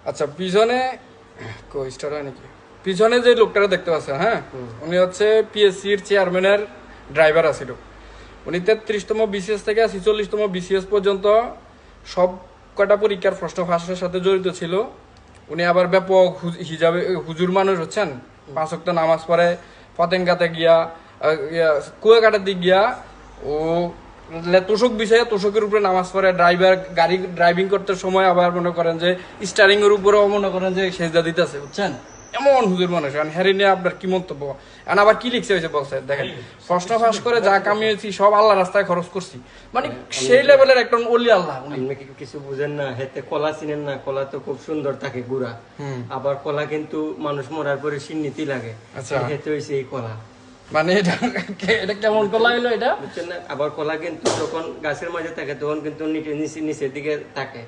আচ্ছা পিছনে কই স্টার হয় নাকি পিছনে যে লোকটা দেখতে পাচ্ছেন, হ্যাঁ, উনি হচ্ছে পিএসসির চেয়ারম্যানের ড্রাইভার আছিল। উনি 33তম বিসিএস থেকে 46তম বিসিএস পর্যন্ত সব কটা পরীক্ষার প্রশ্ন ফাঁসের সাথে জড়িত ছিল। উনি আবার ব্যাপক হিজাবে হুজুর মানুষ হচ্ছেন, 5 ওয়াক্ত নামাজ পড়ে, পতেঙ্গাতে গিয়া কুয়াকাটার দিক গিয়া ও তোষক বিষয়ে তোষকের উপরে নামাজ পড়ে, গাড়ি ড্রাইভিং করতে সময় আবার মনে করেন যে স্টারিং এর উপরেও মনে করেন যে সেজদা দিতেছে, বুঝছেন? এমন হুজুর মানুষ। এখন হ্যারি নিয়ে আপনার কি মন্তব্য? এখন আবার কি লিখছে হয়েছে বলছে, দেখেন, প্রশ্ন ফাঁস করে যা কামিয়েছি সব আল্লাহ রাস্তায় খরচ করছি, মানে সেই লেভেলের একজন ওলি আল্লাহ উনি। আপনি কি কিছু বুঝেন না? হেতে কলা চিনেন না? কলা তো খুব সুন্দর থাকে গুড়া, আবার কলা কিন্তু মানুষ মরার পরে সিন্নিতি লাগে। আচ্ছা। হেতে হইছে এই কলা, মানে এটা এটা কেমন কলা হইলো এটা? বুঝছেন না? আবার কলা কিন্তু যখন গাছের মাঝে থাকে তখন কিন্তু নিচের দিকে থাকে।